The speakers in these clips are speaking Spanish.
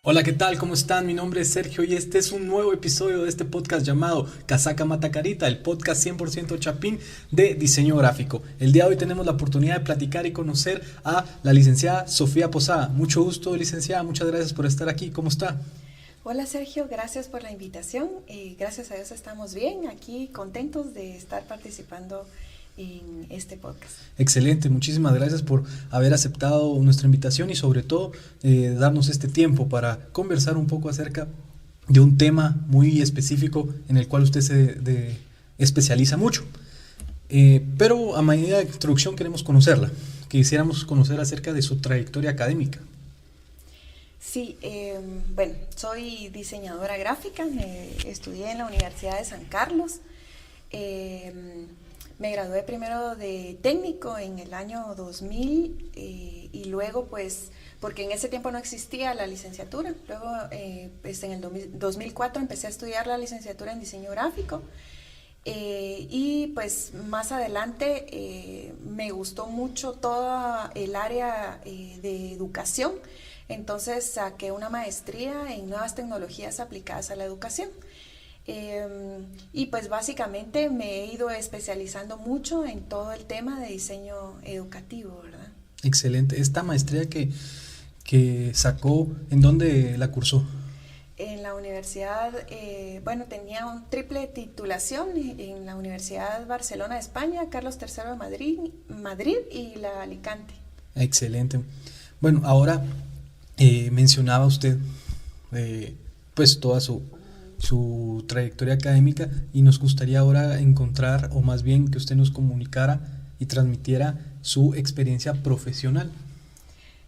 Hola, ¿qué tal? ¿Cómo están? Mi nombre es Sergio y este es un nuevo episodio de este podcast llamado Casaca Mata Carita, el podcast 100% chapín de diseño gráfico. El día de hoy tenemos la oportunidad de platicar y conocer a la licenciada Sofía Posada. Mucho gusto, licenciada, muchas gracias por estar aquí. ¿Cómo está? Hola Sergio, gracias por la invitación. Gracias a Dios estamos bien, aquí contentos de estar participando en este podcast. Excelente, muchísimas gracias por haber aceptado nuestra invitación y sobre todo darnos este tiempo para conversar un poco acerca de un tema muy específico en el cual usted se especializa mucho. Pero a manera de introducción queremos conocerla, quisiéramos conocer acerca de su trayectoria académica. Sí, bueno, soy diseñadora gráfica, estudié en la Universidad de San Carlos. Me gradué primero de técnico en el año 2000 y luego pues, porque en ese tiempo no existía la licenciatura, luego pues en el 2004 empecé a estudiar la licenciatura en diseño gráfico y pues más adelante me gustó mucho toda el área de educación, entonces saqué una maestría en nuevas tecnologías aplicadas a la educación. Y pues básicamente me he ido especializando mucho en todo el tema de diseño educativo, ¿verdad? Excelente. Esta maestría que sacó, ¿en dónde la cursó? En la universidad, bueno, tenía un triple titulación en la Universidad Barcelona de España, Carlos III de Madrid y la Alicante. Excelente. Bueno, ahora mencionaba usted pues toda su trayectoria académica y nos gustaría ahora encontrar, o más bien que usted nos comunicara y transmitiera su experiencia profesional.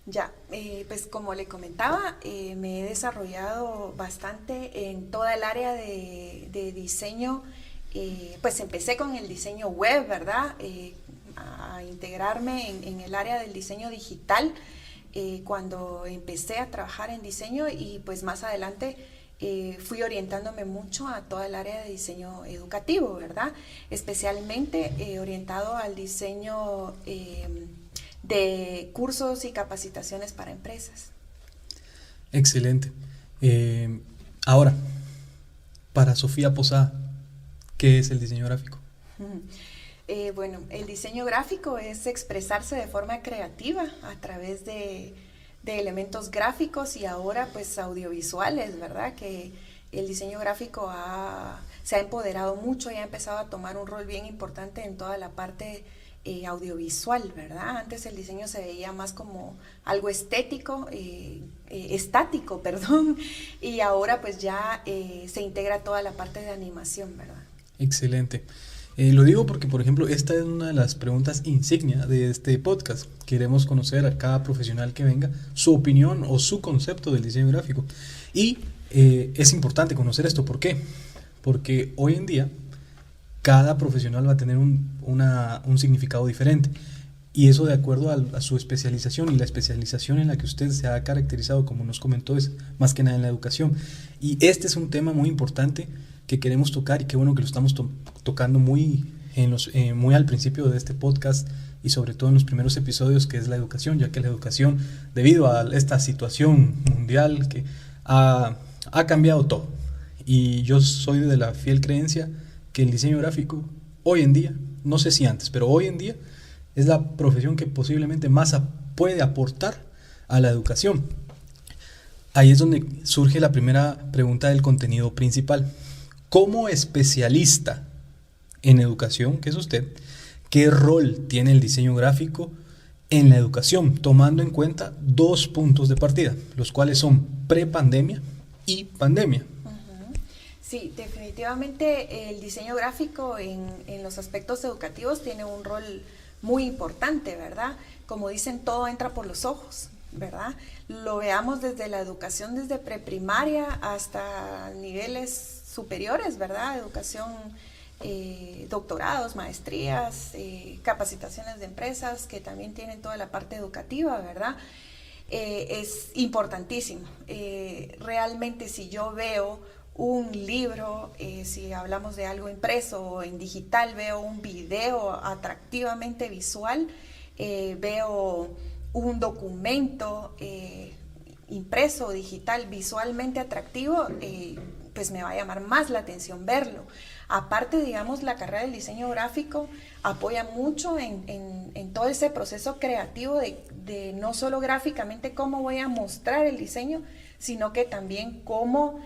Ya, pues como le comentaba, me he desarrollado bastante en toda el área de diseño, pues empecé con el diseño web, ¿verdad? A integrarme en el área del diseño digital cuando empecé a trabajar en diseño y pues más adelante fui orientándome mucho a toda el área de diseño educativo, ¿verdad? Especialmente orientado al diseño de cursos y capacitaciones para empresas. Excelente. Ahora, para Sofía Posada, ¿qué es el diseño gráfico? Bueno, el diseño gráfico es expresarse de forma creativa a través de elementos gráficos y ahora pues audiovisuales, ¿verdad? Que el diseño gráfico se ha empoderado mucho y ha empezado a tomar un rol bien importante en toda la parte audiovisual, ¿verdad? Antes el diseño se veía más como algo estético, estático, perdón, y ahora pues ya se integra toda la parte de animación, ¿verdad? Excelente. Lo digo porque, por ejemplo, esta es una de las preguntas insignia de este podcast. Queremos conocer a cada profesional que venga su opinión o su concepto del diseño gráfico. Y es importante conocer esto. ¿Por qué? Porque hoy en día cada profesional va a tener un significado diferente. Y eso de acuerdo a su especialización, y la especialización en la que usted se ha caracterizado, como nos comentó, es más que nada en la educación. Y este es un tema muy importante que queremos tocar y qué bueno que lo estamos tocando muy al principio de este podcast y sobre todo en los primeros episodios, que es la educación, ya que la educación, debido a esta situación mundial que ha cambiado todo. Y yo soy de la fiel creencia que el diseño gráfico hoy en día, no sé si antes, pero hoy en día es la profesión que posiblemente más puede aportar a la educación. Ahí es donde surge la primera pregunta del contenido principal. Como especialista en educación, que es usted, ¿qué rol tiene el diseño gráfico en la educación? Tomando en cuenta dos puntos de partida, los cuales son prepandemia y pandemia. Sí, definitivamente el diseño gráfico en los aspectos educativos tiene un rol muy importante, ¿verdad? Como dicen, todo entra por los ojos, ¿verdad? Lo veamos desde la educación, desde preprimaria hasta niveles superiores, ¿verdad? Educación, doctorados, maestrías, capacitaciones de empresas que también tienen toda la parte educativa, ¿verdad? Es importantísimo. Realmente si yo veo un libro, si hablamos de algo impreso o en digital, veo un video atractivamente visual, veo un documento, impreso o digital visualmente atractivo, pues me va a llamar más la atención verlo. Aparte, digamos, la carrera del diseño gráfico apoya mucho en todo ese proceso creativo de no solo gráficamente cómo voy a mostrar el diseño, sino que también cómo,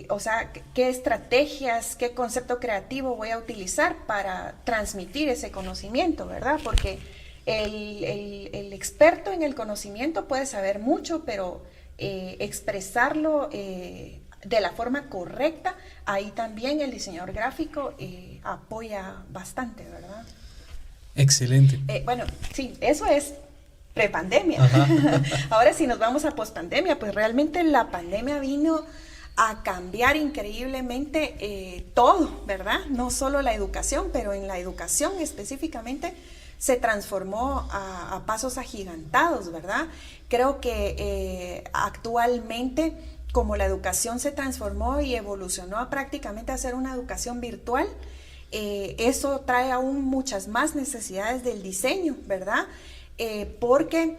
o sea, qué estrategias, qué concepto creativo voy a utilizar para transmitir ese conocimiento, ¿verdad? Porque el experto en el conocimiento puede saber mucho, pero expresarlo de la forma correcta, ahí también el diseñador gráfico apoya bastante, ¿verdad? Excelente. Bueno, sí, eso es prepandemia. Ahora si nos vamos a pospandemia, pues realmente la pandemia vino a cambiar increíblemente todo, ¿verdad? No solo la educación, pero en la educación específicamente se transformó a pasos agigantados, ¿verdad? Creo que actualmente, como la educación se transformó y evolucionó a prácticamente hacer una educación virtual, eso trae aún muchas más necesidades del diseño, ¿verdad? Porque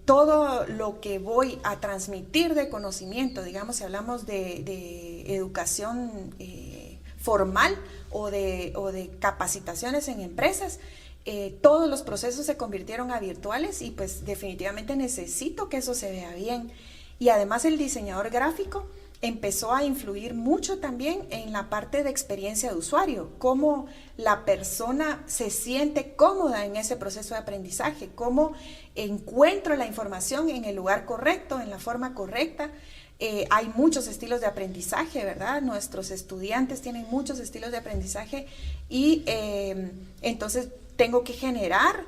todo lo que voy a transmitir de conocimiento, digamos, si hablamos de educación formal o de capacitaciones en empresas, todos los procesos se convirtieron a virtuales y pues definitivamente necesito que eso se vea bien. Y además el diseñador gráfico empezó a influir mucho también en la parte de experiencia de usuario, cómo la persona se siente cómoda en ese proceso de aprendizaje, cómo encuentro la información en el lugar correcto, en la forma correcta. Hay muchos estilos de aprendizaje, ¿verdad? Nuestros estudiantes tienen muchos estilos de aprendizaje y entonces tengo que generar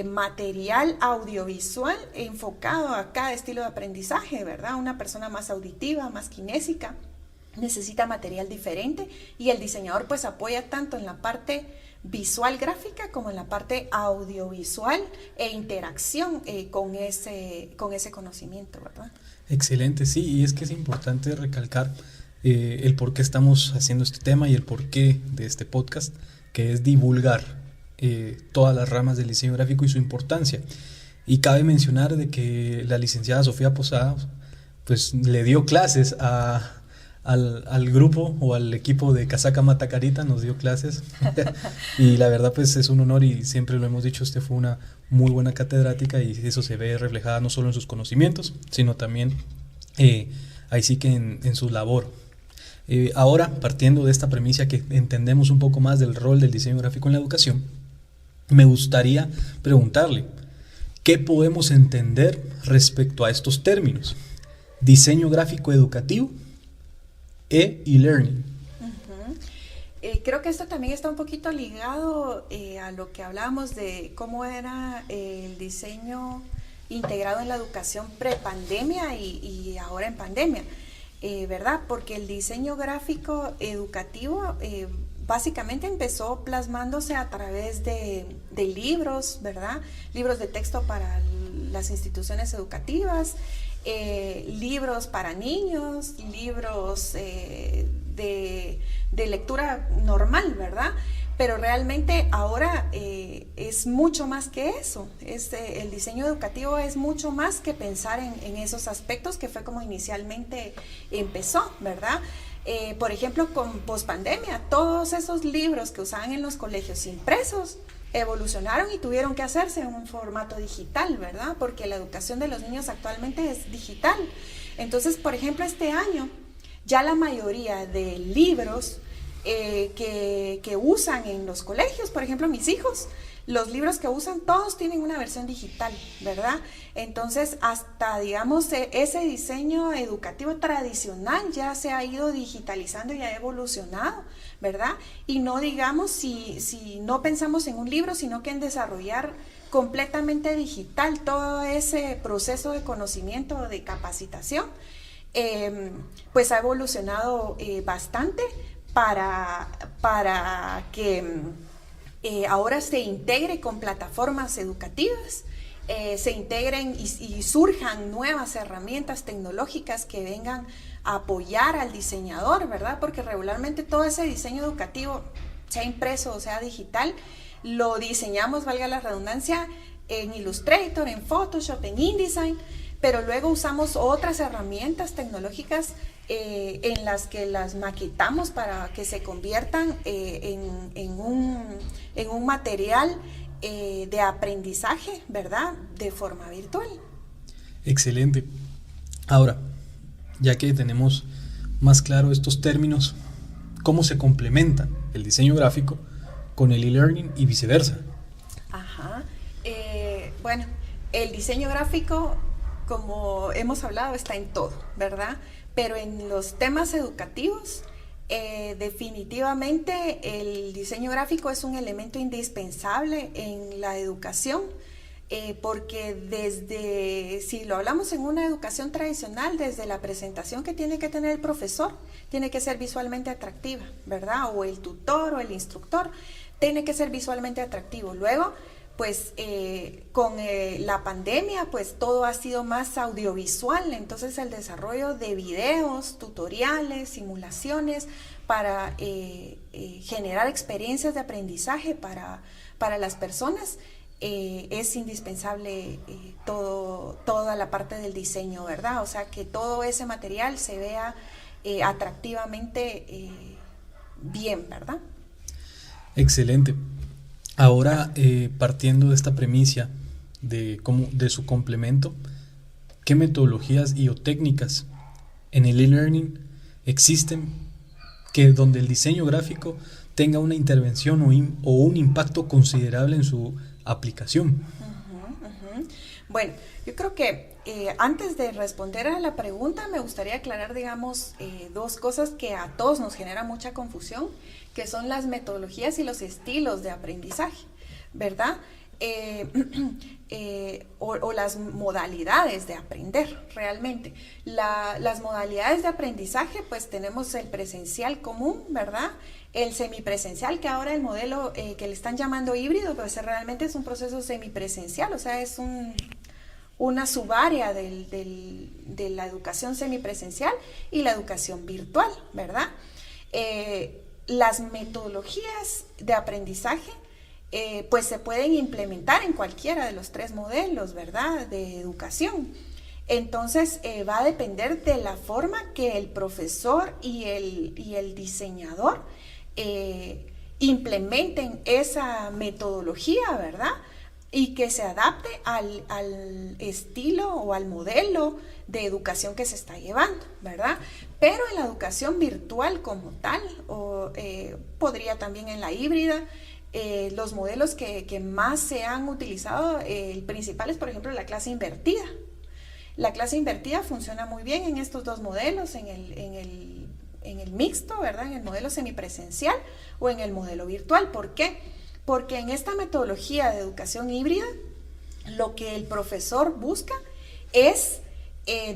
material audiovisual enfocado a cada estilo de aprendizaje, ¿verdad? Una persona más auditiva, más kinésica, necesita material diferente y el diseñador pues apoya tanto en la parte visual gráfica como en la parte audiovisual e interacción con ese conocimiento, ¿verdad? Excelente, sí, y es que es importante recalcar el por qué estamos haciendo este tema y el porqué de este podcast, que es divulgar todas las ramas del diseño gráfico y su importancia. Y cabe mencionar de que la licenciada Sofía Posada pues le dio clases al grupo o al equipo de Casaca Matacarita, nos dio clases y la verdad pues es un honor y siempre lo hemos dicho, usted fue una muy buena catedrática y eso se ve reflejada no solo en sus conocimientos, sino también ahí sí que en su labor. Ahora, partiendo de esta premisa que entendemos un poco más del rol del diseño gráfico en la educación, me gustaría preguntarle, ¿qué podemos entender respecto a estos términos? Diseño gráfico educativo e-learning. Creo que esto también está un poquito ligado a lo que hablábamos de cómo era el diseño integrado en la educación prepandemia y ahora en pandemia, ¿verdad? Porque el diseño gráfico educativo básicamente empezó plasmándose a través de libros, ¿verdad? Libros de texto para las instituciones educativas, libros para niños, libros de lectura normal, ¿verdad? Pero realmente ahora es mucho más que eso. El diseño educativo es mucho más que pensar en esos aspectos que fue como inicialmente empezó, ¿verdad? Por ejemplo, con pospandemia, todos esos libros que usaban en los colegios impresos evolucionaron y tuvieron que hacerse en un formato digital, ¿verdad? Porque la educación de los niños actualmente es digital. Entonces, por ejemplo, este año ya la mayoría de libros que usan en los colegios, por ejemplo, mis hijos, los libros que usan todos tienen una versión digital, ¿verdad? Entonces, hasta, digamos, ese diseño educativo tradicional ya se ha ido digitalizando y ha evolucionado, ¿verdad? Y no digamos si no pensamos en un libro, sino que en desarrollar completamente digital todo ese proceso de conocimiento, de capacitación, pues ha evolucionado bastante para que ahora se integre con plataformas educativas, se integren y surjan nuevas herramientas tecnológicas que vengan a apoyar al diseñador, ¿verdad? Porque regularmente todo ese diseño educativo, sea impreso o sea digital, lo diseñamos, valga la redundancia, en Illustrator, en Photoshop, en InDesign, pero luego usamos otras herramientas tecnológicas en las que las maquetamos para que se conviertan en un material de aprendizaje, ¿verdad? De forma virtual. Excelente. Ahora, ya que tenemos más claro estos términos, ¿cómo se complementa el diseño gráfico con el e-learning y viceversa? Ajá. Bueno, el diseño gráfico, como hemos hablado, está en todo, ¿verdad? Pero en los temas educativos, definitivamente el diseño gráfico es un elemento indispensable en la educación, porque si lo hablamos en una educación tradicional, desde la presentación que tiene que tener el profesor, tiene que ser visualmente atractiva, ¿verdad? O el tutor o el instructor tiene que ser visualmente atractivo. Luego, pues con la pandemia, pues todo ha sido más audiovisual, entonces el desarrollo de videos, tutoriales, simulaciones para generar experiencias de aprendizaje para las personas, es indispensable toda la parte del diseño, ¿verdad? O sea, que todo ese material se vea atractivamente bien, ¿verdad? Excelente. Ahora, partiendo de esta premisa de su complemento, ¿qué metodologías y o técnicas en el e-learning existen donde el diseño gráfico tenga una intervención o un impacto considerable en su aplicación? Bueno, yo creo que antes de responder a la pregunta me gustaría aclarar, digamos, dos cosas que a todos nos generan mucha confusión, que son las metodologías y los estilos de aprendizaje, ¿verdad? O las modalidades de aprender realmente. Las modalidades de aprendizaje, pues tenemos el presencial común, ¿verdad? El semipresencial, que ahora el modelo que le están llamando híbrido, pues realmente es un proceso semipresencial, o sea, es una subárea de la educación semipresencial y la educación virtual, ¿verdad? Las metodologías de aprendizaje pues se pueden implementar en cualquiera de los tres modelos, ¿verdad?, de educación. Entonces va a depender de la forma que el profesor y el diseñador implementen esa metodología, ¿verdad?, y que se adapte al estilo o al modelo de educación que se está llevando, ¿verdad? Pero en la educación virtual como tal, o podría también en la híbrida, los modelos que más se han utilizado, el principal es, por ejemplo, la clase invertida. La clase invertida funciona muy bien en estos dos modelos, en el mixto, ¿verdad?, en el modelo semipresencial o en el modelo virtual. ¿Por qué? Porque en esta metodología de educación híbrida, lo que el profesor busca es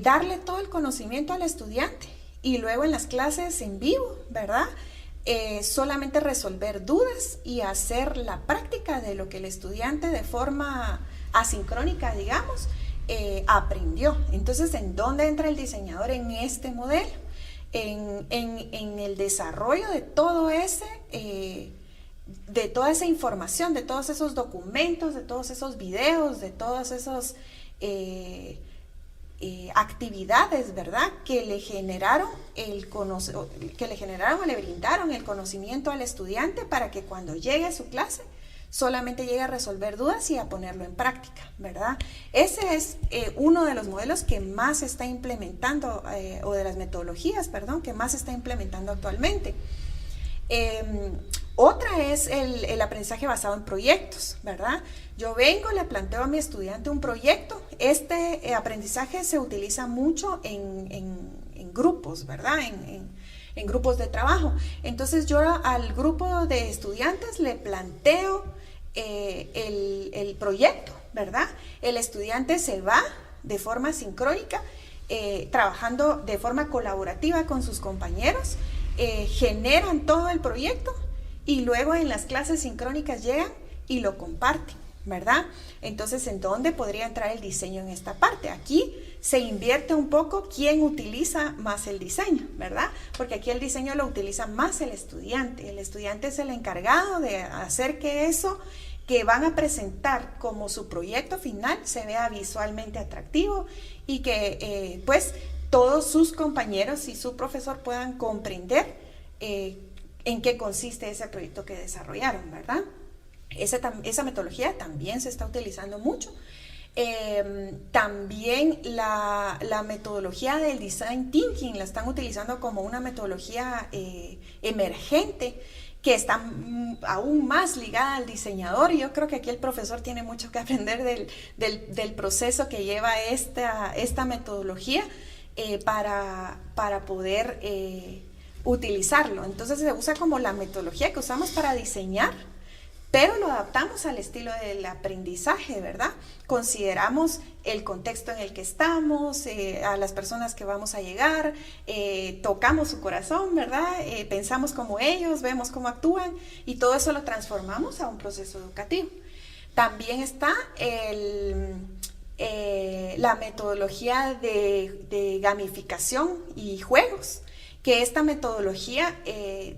darle todo el conocimiento al estudiante y luego en las clases en vivo, ¿verdad?, solamente resolver dudas y hacer la práctica de lo que el estudiante de forma asincrónica, digamos, aprendió. Entonces, ¿en dónde entra el diseñador en este modelo? En el desarrollo de todo de toda esa información, de todos esos documentos, de todos esos videos, de todas esas actividades, ¿verdad?, que le generaron o le brindaron el conocimiento al estudiante para que cuando llegue a su clase solamente llegue a resolver dudas y a ponerlo en práctica, ¿verdad? Ese es uno de los modelos que más se está implementando, o de las metodologías, perdón, que más se está implementando actualmente. Otra es el aprendizaje basado en proyectos, ¿verdad? Yo vengo, le planteo a mi estudiante un proyecto. Este aprendizaje se utiliza mucho en grupos, ¿verdad? En grupos de trabajo. Entonces yo al grupo de estudiantes le planteo el proyecto, ¿verdad? El estudiante se va de forma sincrónica, trabajando de forma colaborativa con sus compañeros, generan todo el proyecto y luego en las clases sincrónicas llegan y lo comparten, ¿verdad? Entonces, ¿en dónde podría entrar el diseño en esta parte? Aquí se invierte un poco quién utiliza más el diseño, ¿verdad? Porque aquí el diseño lo utiliza más el estudiante. El estudiante es el encargado de hacer que eso que van a presentar como su proyecto final se vea visualmente atractivo y que pues todos sus compañeros y su profesor puedan comprender en qué consiste ese proyecto que desarrollaron, ¿verdad? Esa metodología también se está utilizando mucho. También la metodología del design thinking la están utilizando como una metodología emergente que está aún más ligada al diseñador. Yo creo que aquí el profesor tiene mucho que aprender del proceso que lleva esta metodología para poder utilizarlo. Entonces se usa como la metodología que usamos para diseñar, pero lo adaptamos al estilo del aprendizaje, ¿verdad? Consideramos el contexto en el que estamos, a las personas que vamos a llegar, tocamos su corazón, ¿verdad? Pensamos como ellos, vemos cómo actúan y todo eso lo transformamos a un proceso educativo. También está la metodología de gamificación y juegos, que esta metodología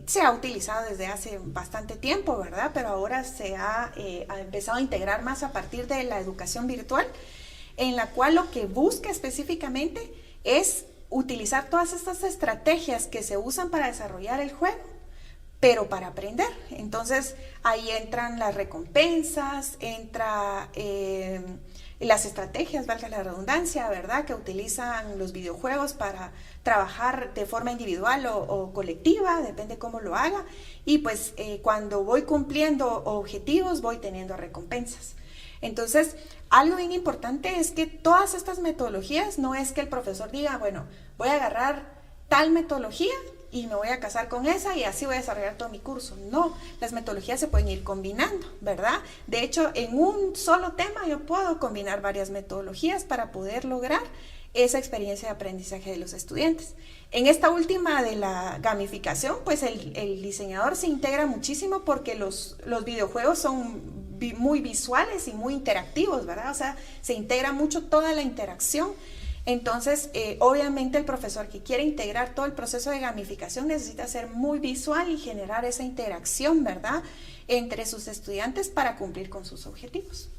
se ha utilizado desde hace bastante tiempo, ¿verdad? Pero ahora se ha empezado a integrar más a partir de la educación virtual, en la cual lo que busca específicamente es utilizar todas estas estrategias que se usan para desarrollar el juego, pero para aprender. Entonces ahí entran las recompensas, entra las estrategias, valga la redundancia, ¿verdad?, que utilizan los videojuegos para trabajar de forma individual o colectiva, depende cómo lo haga, y pues cuando voy cumpliendo objetivos voy teniendo recompensas. Entonces, algo bien importante es que todas estas metodologías no es que el profesor diga, bueno, voy a agarrar tal metodología y me voy a casar con esa y así voy a desarrollar todo mi curso. No, las metodologías se pueden ir combinando, ¿verdad? De hecho, en un solo tema yo puedo combinar varias metodologías para poder lograr esa experiencia de aprendizaje de los estudiantes. En esta última de la gamificación, pues el diseñador se integra muchísimo porque los videojuegos son muy visuales y muy interactivos, ¿verdad? O sea, se integra mucho toda la interacción. Entonces, obviamente el profesor que quiere integrar todo el proceso de gamificación necesita ser muy visual y generar esa interacción, ¿verdad?, entre sus estudiantes para cumplir con sus objetivos.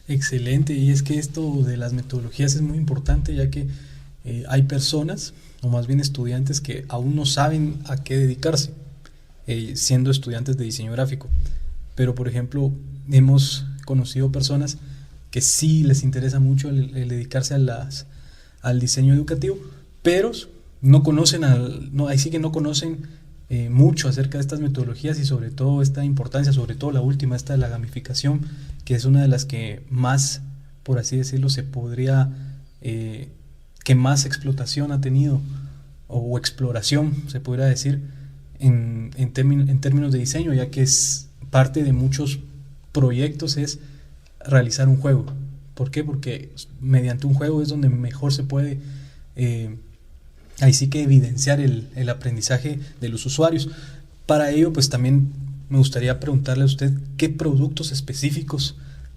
Excelente, y es que esto de las metodologías es muy importante, ya que hay personas, o más bien estudiantes, que aún no saben a qué dedicarse, siendo estudiantes de diseño gráfico. Pero, por ejemplo, hemos conocido personas que sí les interesa mucho el dedicarse al diseño educativo, pero no conocen ahí sí que no conocen mucho acerca de estas metodologías y sobre todo esta importancia, sobre todo la última, esta de la gamificación, que es una de las que más, por así decirlo, se podría, que más explotación ha tenido, o exploración, se podría decir, en términos de diseño, ya que es parte de muchos proyectos es realizar un juego. ¿Por qué? Porque mediante un juego es donde mejor se puede ahí sí que evidenciar el aprendizaje de los usuarios. Para ello, pues también me gustaría preguntarle a usted qué productos específicos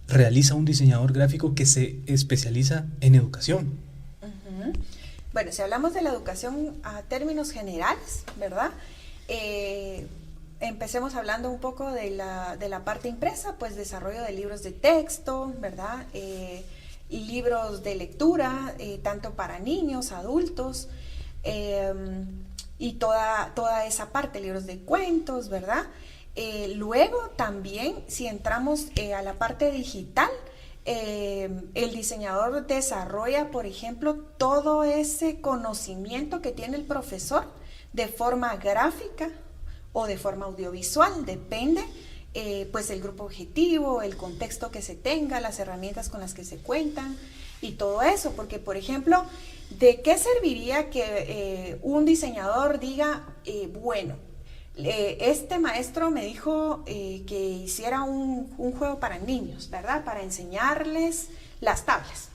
realiza un diseñador gráfico que se especializa en educación. Uh-huh. Bueno, si hablamos de la educación a términos generales, ¿verdad? Empecemos hablando un poco de la parte impresa, pues desarrollo de libros de texto, ¿verdad? Y libros de lectura, tanto para niños, adultos, y toda esa parte, libros de cuentos, ¿verdad? Luego también, si entramos a la parte digital, el diseñador desarrolla, por ejemplo, todo ese conocimiento que tiene el profesor de forma gráfica o de forma audiovisual, depende pues el grupo objetivo, el contexto que se tenga, las herramientas con las que se cuentan y todo eso, porque por ejemplo, ¿de qué serviría que un diseñador diga, bueno, este maestro me dijo que hiciera un juego para niños, ¿verdad? Para enseñarles las tablas.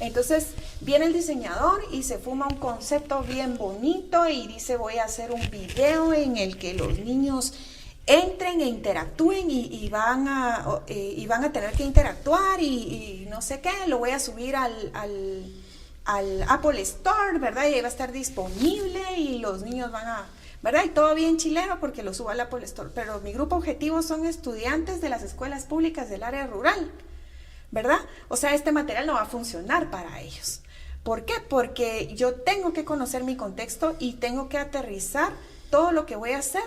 Entonces viene el diseñador y se fuma un concepto bien bonito y dice, voy a hacer un video en el que los niños entren e interactúen y van a tener que interactuar y no sé qué, lo voy a subir al Apple Store, ¿verdad? Y ahí va a estar disponible y los niños van ¿verdad? Y todo bien chileno porque lo subo a la Apple Store, pero mi grupo objetivo son estudiantes de las escuelas públicas del área rural, ¿verdad? O sea, este material no va a funcionar para ellos. ¿Por qué? Porque yo tengo que conocer mi contexto y tengo que aterrizar todo lo que voy a hacer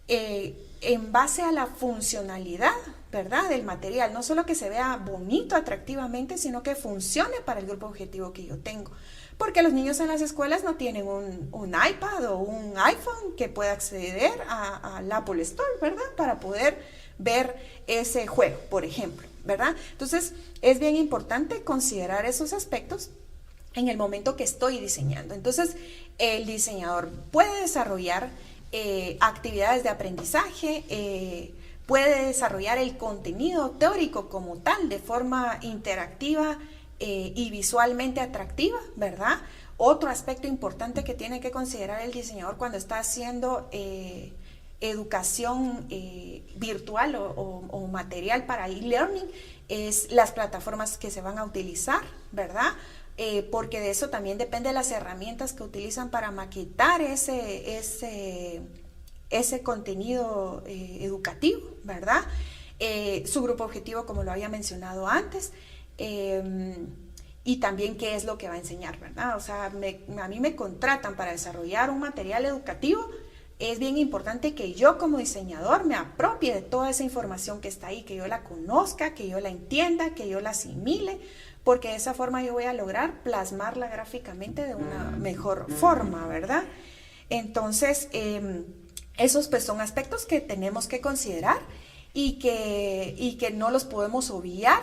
en base a la funcionalidad, ¿verdad? Del material. No solo que se vea bonito, atractivamente, sino que funcione para el grupo objetivo que yo tengo. Porque los niños en las escuelas no tienen un iPad o un iPhone que pueda acceder a la Apple Store, ¿verdad? Para poder ver ese juego, por ejemplo, ¿verdad? Entonces, es bien importante considerar esos aspectos en el momento que estoy diseñando. Entonces, el diseñador puede desarrollar actividades de aprendizaje, puede desarrollar el contenido teórico como tal, de forma interactiva y visualmente atractiva, ¿verdad? Otro aspecto importante que tiene que considerar el diseñador cuando está haciendo educación virtual o material para e-learning es las plataformas que se van a utilizar, ¿verdad? Porque de eso también depende las herramientas que utilizan para maquetar ese contenido educativo, ¿verdad? Su grupo objetivo, como lo había mencionado antes, y también qué es lo que va a enseñar, ¿verdad? O sea, a mí me contratan para desarrollar un material educativo. Es bien importante que yo como diseñador me apropie de toda esa información que está ahí, que yo la conozca, que yo la entienda, que yo la asimile, porque de esa forma yo voy a lograr plasmarla gráficamente de una mejor forma, ¿verdad? Entonces, esos pues son aspectos que tenemos que considerar y que no los podemos obviar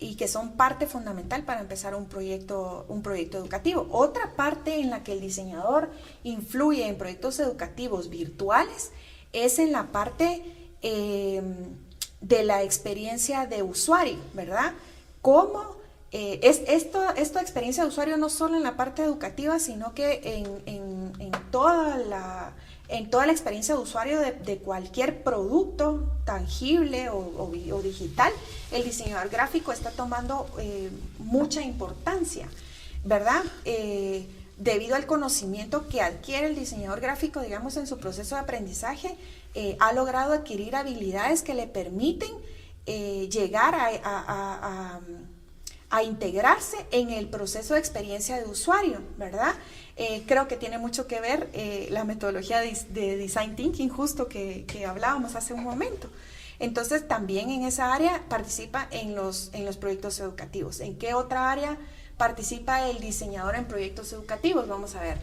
y que son parte fundamental para empezar un proyecto educativo. Otra parte en la que el diseñador influye en proyectos educativos virtuales es en la parte de la experiencia de usuario, ¿verdad? Cómo esta experiencia de usuario no solo en la parte educativa, sino que en toda la experiencia de usuario de cualquier producto tangible o digital, el diseñador gráfico está tomando mucha importancia, ¿verdad? Debido al conocimiento que adquiere el diseñador gráfico, digamos, en su proceso de aprendizaje, ha logrado adquirir habilidades que le permiten llegar a integrarse en el proceso de experiencia de usuario, ¿verdad? Creo que tiene mucho que ver la metodología de Design Thinking, justo que hablábamos hace un momento. Entonces, también en esa área participa en los proyectos educativos. ¿En qué otra área participa el diseñador en proyectos educativos? Vamos a ver.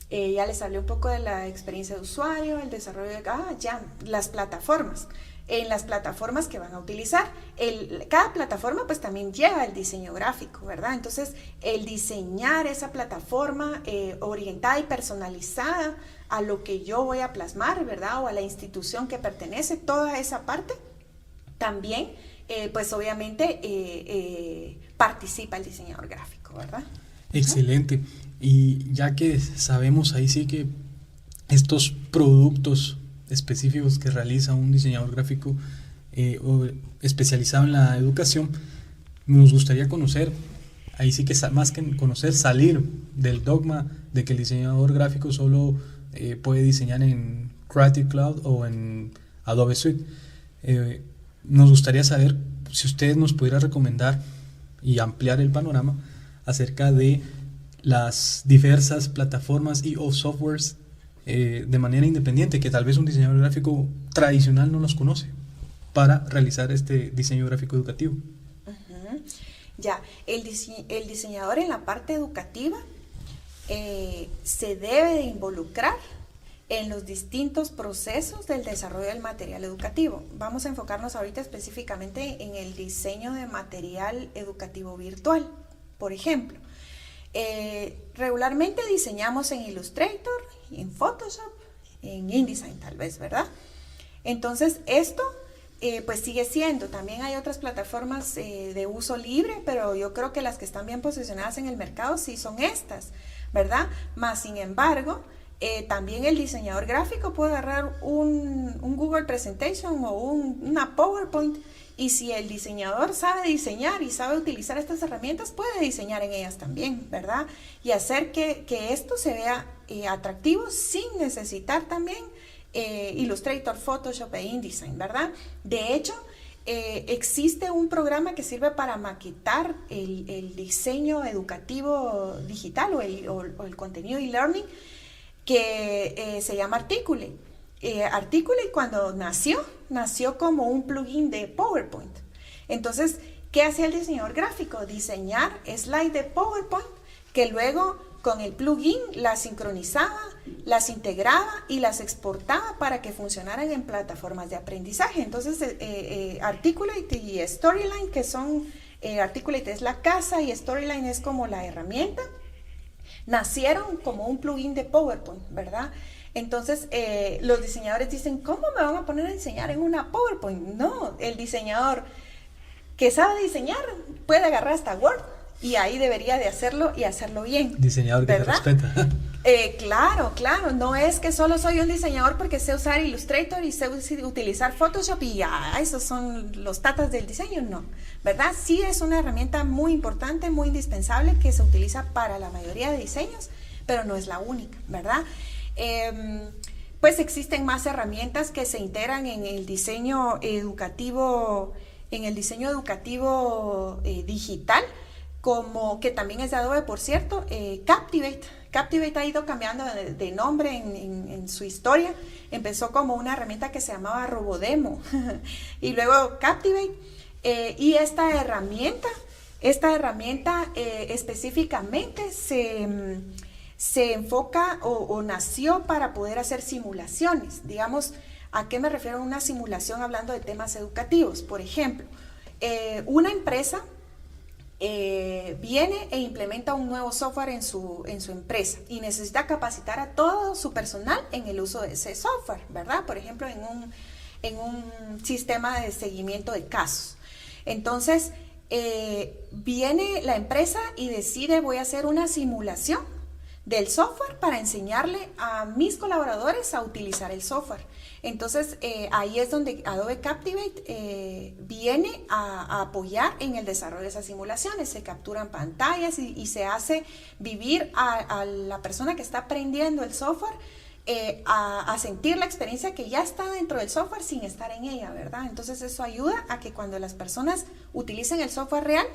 Ya les hablé un poco de la experiencia de usuario, el desarrollo de las plataformas. En las plataformas que van a utilizar. Cada plataforma pues también lleva el diseño gráfico, ¿verdad? Entonces, el diseñar esa plataforma orientada y personalizada a lo que yo voy a plasmar, ¿verdad? O a la institución que pertenece, toda esa parte, también pues obviamente participa el diseñador gráfico, ¿verdad? Excelente. Y ya que sabemos ahí sí que estos productos específicos que realiza un diseñador gráfico especializado en la educación, nos gustaría conocer, ahí sí que más que conocer, salir del dogma de que el diseñador gráfico solo puede diseñar en Creative Cloud o en Adobe Suite. Nos gustaría saber si usted nos pudiera recomendar y ampliar el panorama acerca de las diversas plataformas y o softwares de manera independiente que tal vez un diseñador gráfico tradicional no los conoce para realizar este diseño gráfico educativo. Ya, el diseñador en la parte educativa se debe de involucrar en los distintos procesos del desarrollo del material educativo. Vamos a enfocarnos ahorita específicamente en el diseño de material educativo virtual, por ejemplo. Regularmente diseñamos en Illustrator, en Photoshop, en InDesign tal vez, ¿verdad? Entonces esto pues sigue siendo, también hay otras plataformas de uso libre, pero yo creo que las que están bien posicionadas en el mercado sí son estas, ¿verdad? Más sin embargo, también el diseñador gráfico puede agarrar un Google Presentation o una PowerPoint Y si el diseñador sabe diseñar y sabe utilizar estas herramientas, puede diseñar en ellas también, ¿verdad? Y hacer que esto se vea atractivo sin necesitar también Illustrator, Photoshop e InDesign, ¿verdad? De hecho, existe un programa que sirve para maquetar el diseño educativo digital o el contenido e-learning que se llama Articulate. Articulate cuando nació como un plugin de PowerPoint. Entonces, ¿qué hacía el diseñador gráfico? Diseñar slides de PowerPoint que luego con el plugin las sincronizaba, las integraba y las exportaba para que funcionaran en plataformas de aprendizaje. Entonces, Articulate y Storyline, que son, Articulate es la casa y Storyline es como la herramienta, nacieron como un plugin de PowerPoint, ¿verdad? Entonces, los diseñadores dicen, ¿cómo me van a poner a enseñar en una PowerPoint? No, el diseñador que sabe diseñar puede agarrar hasta Word y ahí debería de hacerlo y hacerlo bien. Diseñador que ¿verdad? te respeta. Claro, no es que solo soy un diseñador porque sé usar Illustrator y sé utilizar Photoshop y ya, esos son los tatas del diseño, no, ¿verdad? Sí es una herramienta muy importante, muy indispensable que se utiliza para la mayoría de diseños, pero no es la única, ¿verdad? Pues existen más herramientas que se integran en el diseño educativo, digital, como que también es de Adobe, por cierto, Captivate. Captivate ha ido cambiando de nombre en su historia. Empezó como una herramienta que se llamaba Robodemo y luego Captivate. Y esta herramienta específicamente se enfoca o nació para poder hacer simulaciones. Digamos, ¿a qué me refiero a una simulación hablando de temas educativos? Por ejemplo, una empresa viene e implementa un nuevo software en su empresa y necesita capacitar a todo su personal en el uso de ese software, ¿verdad? Por ejemplo, en un sistema de seguimiento de casos. Entonces, viene la empresa y decide, voy a hacer una simulación del software para enseñarle a mis colaboradores a utilizar el software. Entonces, ahí es donde Adobe Captivate viene a apoyar en el desarrollo de esas simulaciones. Se capturan pantallas y se hace vivir a la persona que está aprendiendo el software a sentir la experiencia que ya está dentro del software sin estar en ella, ¿verdad? Entonces, eso ayuda a que cuando las personas utilicen el software real,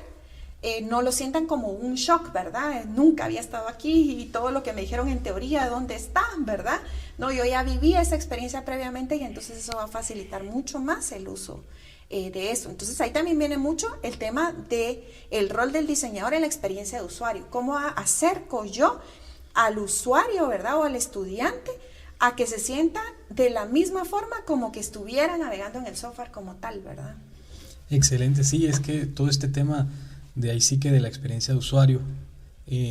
no lo sientan como un shock, ¿verdad? Nunca había estado aquí y todo lo que me dijeron en teoría, ¿dónde está? ¿Verdad? No, yo ya viví esa experiencia previamente y entonces eso va a facilitar mucho más el uso de eso. Entonces ahí también viene mucho el tema de el rol del diseñador en la experiencia de usuario. ¿Cómo acerco yo al usuario, ¿verdad? O al estudiante a que se sienta de la misma forma como que estuviera navegando en el software como tal, ¿verdad? Excelente, sí, es que todo este tema de ahí sí que de la experiencia de usuario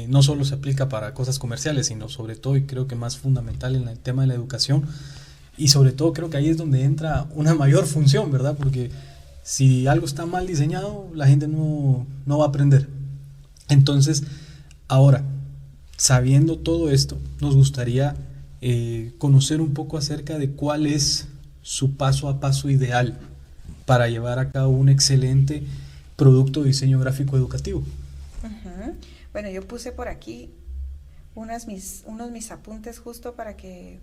no solo se aplica para cosas comerciales, sino sobre todo, y creo que más fundamental en el tema de la educación, y sobre todo creo que ahí es donde entra una mayor función, ¿verdad? Porque si algo está mal diseñado, la gente no va a aprender. Entonces, ahora, sabiendo todo esto, nos gustaría conocer un poco acerca de cuál es su paso a paso ideal para llevar a cabo un excelente producto de diseño gráfico educativo. Uh-huh. Bueno, yo puse por aquí unos mis apuntes justo para que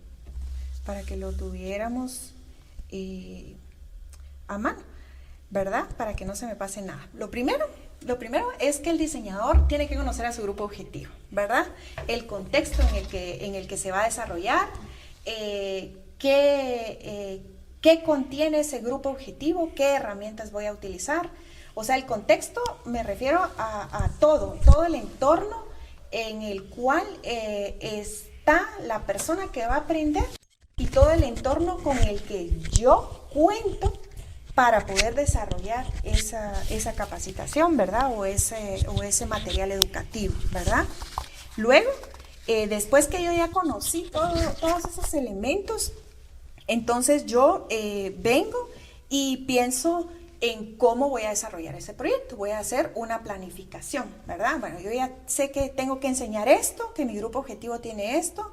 lo tuviéramos a mano, ¿verdad? Para que no se me pase nada. Lo primero es que el diseñador tiene que conocer a su grupo objetivo, ¿verdad? El contexto en el que se va a desarrollar, qué contiene ese grupo objetivo, qué herramientas voy a utilizar. O sea, el contexto me refiero a todo el entorno en el cual está la persona que va a aprender y todo el entorno con el que yo cuento para poder desarrollar esa capacitación, ¿verdad? O ese material educativo, ¿verdad? Luego, después que yo ya conocí todos esos elementos, entonces yo vengo y pienso en cómo voy a desarrollar ese proyecto. Voy a hacer una planificación, ¿verdad? Bueno, yo ya sé que tengo que enseñar esto, que mi grupo objetivo tiene esto,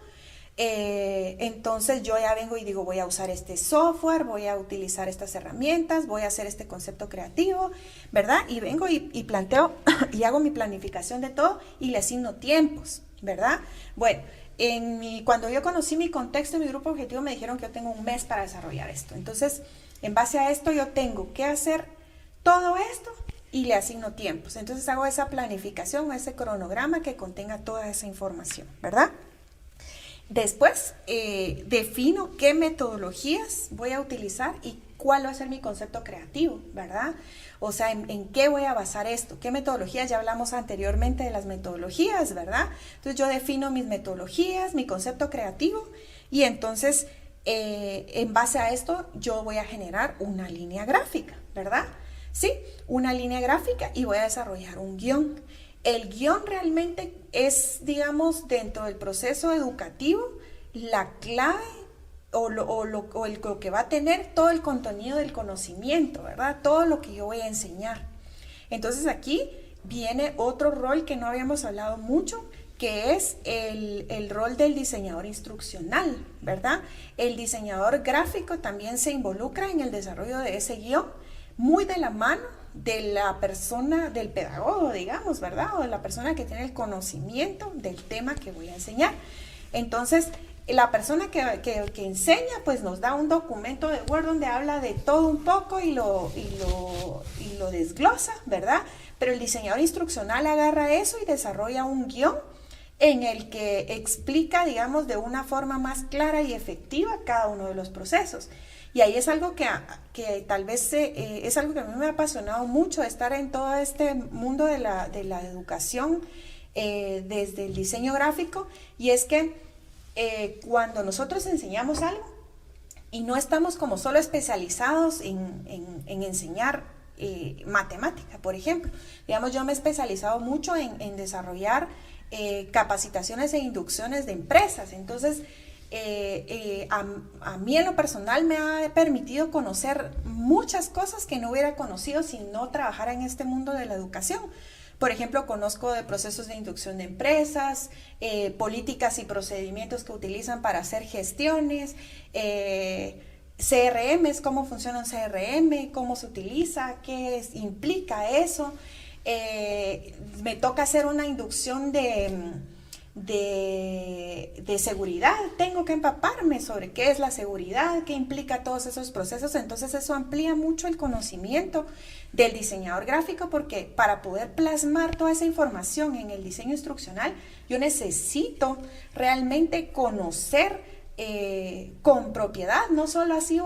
Entonces yo ya vengo y digo, voy a usar este software, voy a utilizar estas herramientas, voy a hacer este concepto creativo, ¿verdad? Y vengo y planteo y hago mi planificación de todo y le asigno tiempos, ¿verdad? Bueno, cuando yo conocí mi contexto y mi grupo objetivo me dijeron que yo tengo un mes para desarrollar esto. Entonces, en base a esto yo tengo que hacer todo esto y le asigno tiempos. Entonces hago esa planificación, ese cronograma que contenga toda esa información, ¿verdad? Después defino qué metodologías voy a utilizar y cuál va a ser mi concepto creativo, ¿verdad? O sea, en qué voy a basar esto, qué metodologías, ya hablamos anteriormente de las metodologías, ¿verdad? Entonces yo defino mis metodologías, mi concepto creativo y entonces en base a esto yo voy a generar una línea gráfica, ¿verdad? Sí, una línea gráfica y voy a desarrollar un guión. El guión realmente es, digamos, dentro del proceso educativo, la clave lo que va a tener todo el contenido del conocimiento, ¿verdad? Todo lo que yo voy a enseñar. Entonces aquí viene otro rol que no habíamos hablado mucho, que es el rol del diseñador instruccional, ¿verdad? El diseñador gráfico también se involucra en el desarrollo de ese guión, muy de la mano de la persona, del pedagogo, digamos, ¿verdad? O de la persona que tiene el conocimiento del tema que voy a enseñar. Entonces, la persona que enseña, pues nos da un documento de Word donde habla de todo un poco y lo desglosa, ¿verdad? Pero el diseñador instruccional agarra eso y desarrolla un guión en el que explica, digamos, de una forma más clara y efectiva cada uno de los procesos. Y ahí es algo que tal vez es algo que a mí me ha apasionado mucho, estar en todo este mundo de la educación desde el diseño gráfico, y es que cuando nosotros enseñamos algo y no estamos como solo especializados en enseñar matemática, por ejemplo. Digamos, yo me he especializado mucho en desarrollar capacitaciones e inducciones de empresas. Entonces, a mí en lo personal me ha permitido conocer muchas cosas que no hubiera conocido si no trabajara en este mundo de la educación. Por ejemplo, conozco de procesos de inducción de empresas, políticas y procedimientos que utilizan para hacer gestiones, CRMs, cómo funciona un CRM, cómo se utiliza, qué implica eso. Me toca hacer una inducción de seguridad, tengo que empaparme sobre qué es la seguridad, qué implica todos esos procesos. Entonces eso amplía mucho el conocimiento del diseñador gráfico, porque para poder plasmar toda esa información en el diseño instruccional yo necesito realmente conocer con propiedad, no solo así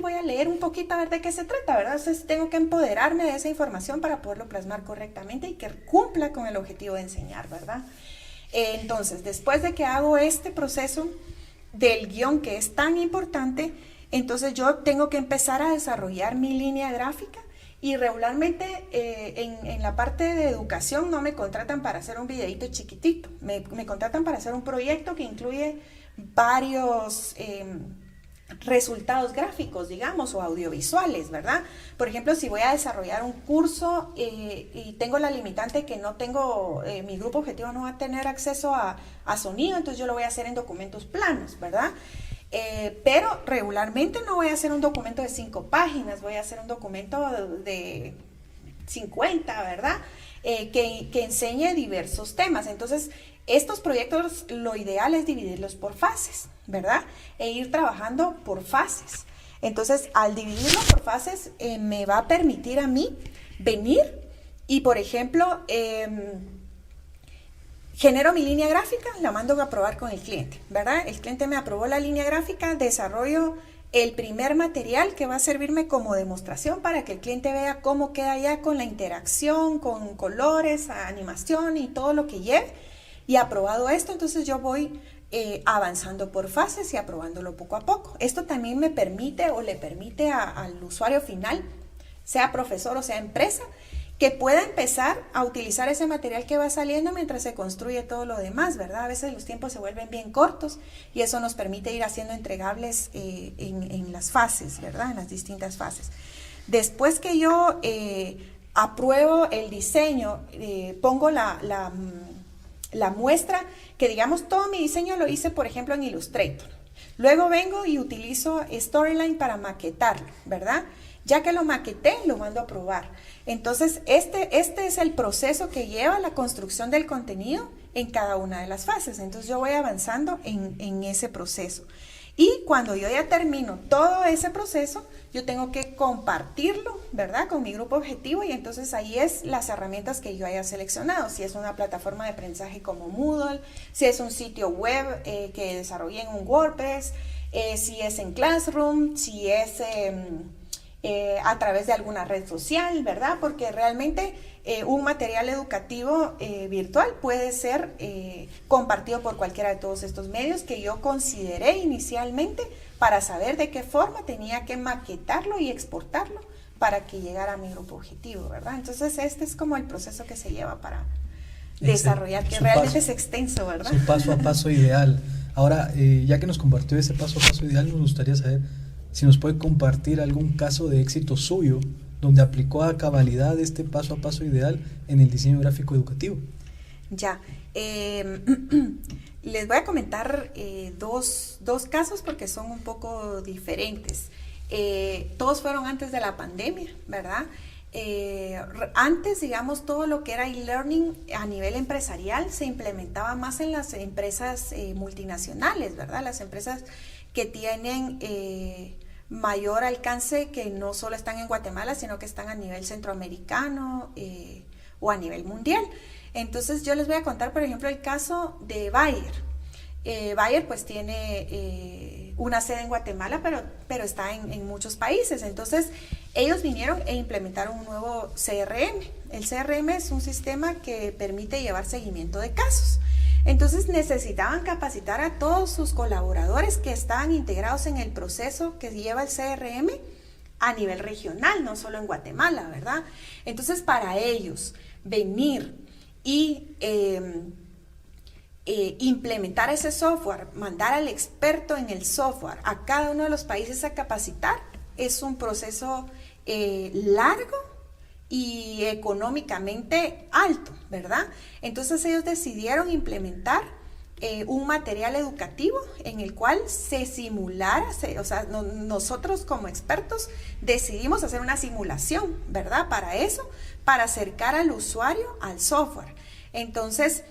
voy a leer un poquito a ver de qué se trata, ¿verdad? Entonces tengo que empoderarme de esa información para poderlo plasmar correctamente y que cumpla con el objetivo de enseñar, ¿verdad? Entonces, después de que hago este proceso del guión, que es tan importante, entonces yo tengo que empezar a desarrollar mi línea gráfica, y regularmente en la parte de educación no me contratan para hacer un videito chiquitito, me contratan para hacer un proyecto que incluye varios resultados gráficos, digamos, o audiovisuales, ¿verdad? Por ejemplo, si voy a desarrollar un curso y tengo la limitante que no tengo, mi grupo objetivo no va a tener acceso a sonido, entonces yo lo voy a hacer en documentos planos, ¿verdad? Pero regularmente no voy a hacer un documento de 5 páginas, voy a hacer un documento de 50, ¿verdad? Que enseñe diversos temas. Entonces, estos proyectos lo ideal es dividirlos por fases, ¿verdad? E ir trabajando por fases. Entonces, al dividirlo por fases, me va a permitir a mí venir y, por ejemplo, genero mi línea gráfica, la mando a probar con el cliente, ¿verdad? El cliente me aprobó la línea gráfica, desarrollo el primer material que va a servirme como demostración para que el cliente vea cómo queda ya con la interacción, con colores, animación y todo lo que lleve. Y aprobado esto, entonces yo voy avanzando por fases y aprobándolo poco a poco. Esto también me permite o le permite al usuario final, sea profesor o sea empresa, que pueda empezar a utilizar ese material que va saliendo mientras se construye todo lo demás, ¿verdad? A veces los tiempos se vuelven bien cortos y eso nos permite ir haciendo entregables en las fases, ¿verdad? En las distintas fases. Después que yo apruebo el diseño, pongo la muestra, que digamos todo mi diseño lo hice, por ejemplo, en Illustrator. Luego vengo y utilizo Storyline para maquetarlo, ¿verdad? Ya que lo maqueté, lo mando a probar. Entonces, este es el proceso que lleva la construcción del contenido en cada una de las fases. Entonces, yo voy avanzando en ese proceso. Y cuando yo ya termino todo ese proceso, yo tengo que compartirlo, ¿verdad? Con mi grupo objetivo, y entonces ahí es las herramientas que yo haya seleccionado. Si es una plataforma de aprendizaje como Moodle, si es un sitio web que desarrollé en un WordPress, si es en Classroom, si es a través de alguna red social, ¿verdad? Porque realmente un material educativo virtual puede ser compartido por cualquiera de todos estos medios que yo consideré inicialmente para saber de qué forma tenía que maquetarlo y exportarlo para que llegara a mi grupo objetivo, ¿verdad? Entonces este es como el proceso que se lleva para desarrollar, que realmente es extenso, ¿verdad? Su paso a paso ideal. Ahora, ya que nos compartió ese paso a paso ideal, nos gustaría saber si nos puede compartir algún caso de éxito suyo donde aplicó a cabalidad este paso a paso ideal en el diseño gráfico educativo. Ya, les voy a comentar dos casos porque son un poco diferentes. Todos fueron antes de la pandemia, ¿verdad? Antes, digamos, todo lo que era e-learning a nivel empresarial se implementaba más en las empresas multinacionales, ¿verdad? Las empresas que tienen mayor alcance, que no solo están en Guatemala, sino que están a nivel centroamericano o a nivel mundial. Entonces yo les voy a contar, por ejemplo, el caso de Bayer. Bayer pues tiene una sede en Guatemala, pero está en muchos países. Entonces ellos vinieron e implementaron un nuevo CRM. El CRM es un sistema que permite llevar seguimiento de casos. Entonces necesitaban capacitar a todos sus colaboradores que estaban integrados en el proceso que lleva el CRM a nivel regional, no solo en Guatemala, ¿verdad? Entonces para ellos venir y implementar ese software, mandar al experto en el software a cada uno de los países a capacitar, es un proceso largo y económicamente alto, ¿verdad? Entonces ellos decidieron implementar un material educativo en el cual se simulara, nosotros como expertos decidimos hacer una simulación, ¿verdad? Para eso, para acercar al usuario al software. Entonces,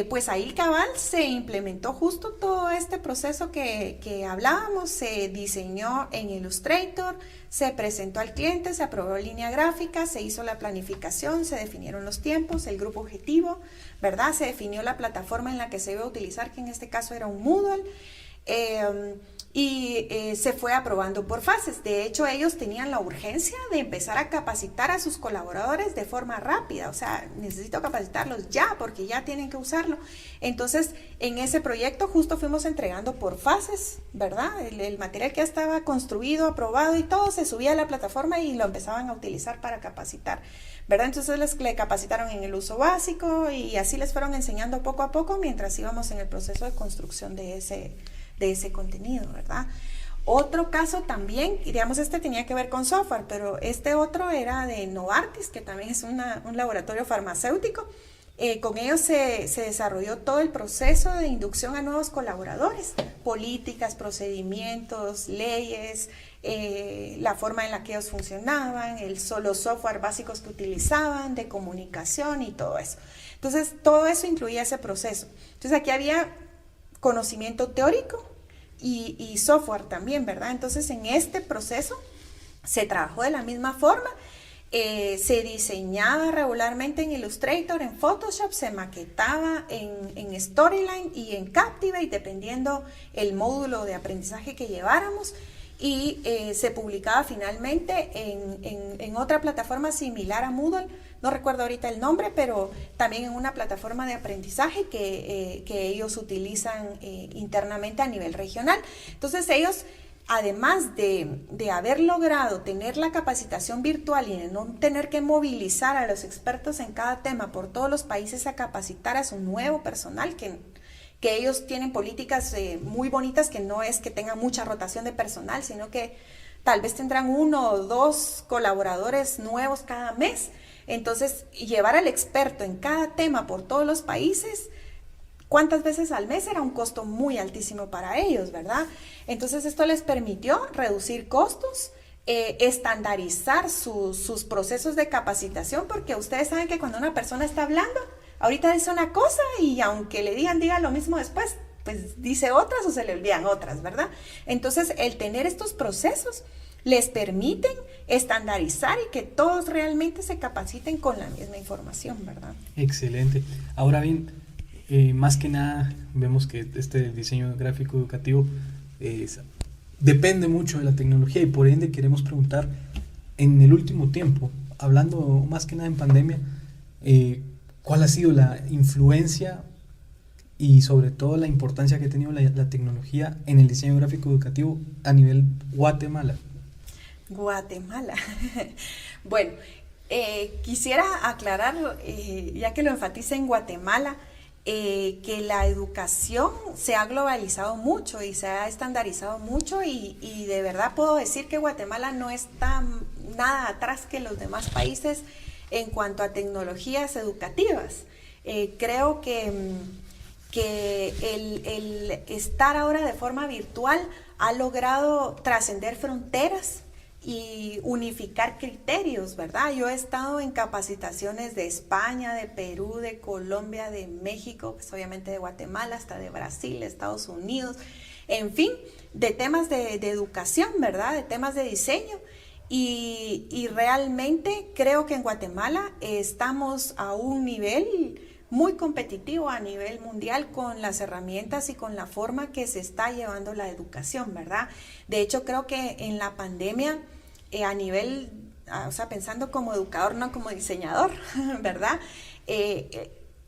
pues ahí cabal se implementó justo todo este proceso que hablábamos, se diseñó en Illustrator, se presentó al cliente, se aprobó línea gráfica, se hizo la planificación, se definieron los tiempos, el grupo objetivo, ¿verdad? Se definió la plataforma en la que se iba a utilizar, que en este caso era un Moodle, y se fue aprobando por fases. De hecho, ellos tenían la urgencia de empezar a capacitar a sus colaboradores de forma rápida. O sea, necesito capacitarlos ya porque ya tienen que usarlo. Entonces, en ese proyecto justo fuimos entregando por fases, ¿verdad? El material que ya estaba construido, aprobado y todo, se subía a la plataforma y lo empezaban a utilizar para capacitar, ¿verdad? Entonces le capacitaron en el uso básico y así les fueron enseñando poco a poco mientras íbamos en el proceso de construcción de ese contenido, ¿verdad? Otro caso también, digamos, este tenía que ver con software, pero este otro era de Novartis, que también es un laboratorio farmacéutico. Con ellos se desarrolló todo el proceso de inducción a nuevos colaboradores, políticas, procedimientos, leyes, la forma en la que ellos funcionaban, los software básicos que utilizaban, de comunicación y todo eso. Entonces, todo eso incluía ese proceso. Entonces, aquí había conocimiento teórico y software también, ¿verdad? Entonces, en este proceso se trabajó de la misma forma, se diseñaba regularmente en Illustrator, en Photoshop, se maquetaba en Storyline y en Captivate, dependiendo el módulo de aprendizaje que lleváramos, y se publicaba finalmente en otra plataforma similar a Moodle. No recuerdo ahorita el nombre, pero también en una plataforma de aprendizaje que ellos utilizan internamente a nivel regional. Entonces ellos, además de haber logrado tener la capacitación virtual y de no tener que movilizar a los expertos en cada tema por todos los países a capacitar a su nuevo personal, que ellos tienen políticas muy bonitas, que no es que tengan mucha rotación de personal, sino que tal vez tendrán 1 o 2 colaboradores nuevos cada mes. Entonces, llevar al experto en cada tema por todos los países ¿Cuántas veces al mes? Era un costo muy altísimo para ellos, ¿verdad? Entonces esto les permitió reducir costos, estandarizar sus procesos de capacitación, porque ustedes saben que cuando una persona está hablando, ahorita dice una cosa y aunque le diga lo mismo después, pues dice otras o se le olvidan otras, ¿verdad? Entonces el tener estos procesos les permiten estandarizar y que todos realmente se capaciten con la misma información, ¿verdad? Excelente. Ahora bien, más que nada vemos que este diseño gráfico educativo depende mucho de la tecnología y por ende queremos preguntar, en el último tiempo, hablando más que nada en pandemia, ¿cuál ha sido la influencia y sobre todo la importancia que ha tenido la tecnología en el diseño gráfico educativo a nivel Guatemala? Guatemala. Bueno, quisiera aclarar, ya que lo enfatiza en Guatemala, que la educación se ha globalizado mucho y se ha estandarizado mucho y de verdad puedo decir que Guatemala no está nada atrás que los demás países en cuanto a tecnologías educativas. Creo que el estar ahora de forma virtual ha logrado trascender fronteras y unificar criterios, ¿verdad? Yo he estado en capacitaciones de España, de Perú, de Colombia, de México, pues obviamente de Guatemala, hasta de Brasil, Estados Unidos, en fin, de temas de educación, ¿verdad? De temas de diseño. Y realmente creo que en Guatemala estamos a un nivel muy competitivo a nivel mundial con las herramientas y con la forma que se está llevando la educación, ¿verdad? De hecho, creo que en la pandemia, a nivel, o sea, pensando como educador, no como diseñador, ¿verdad?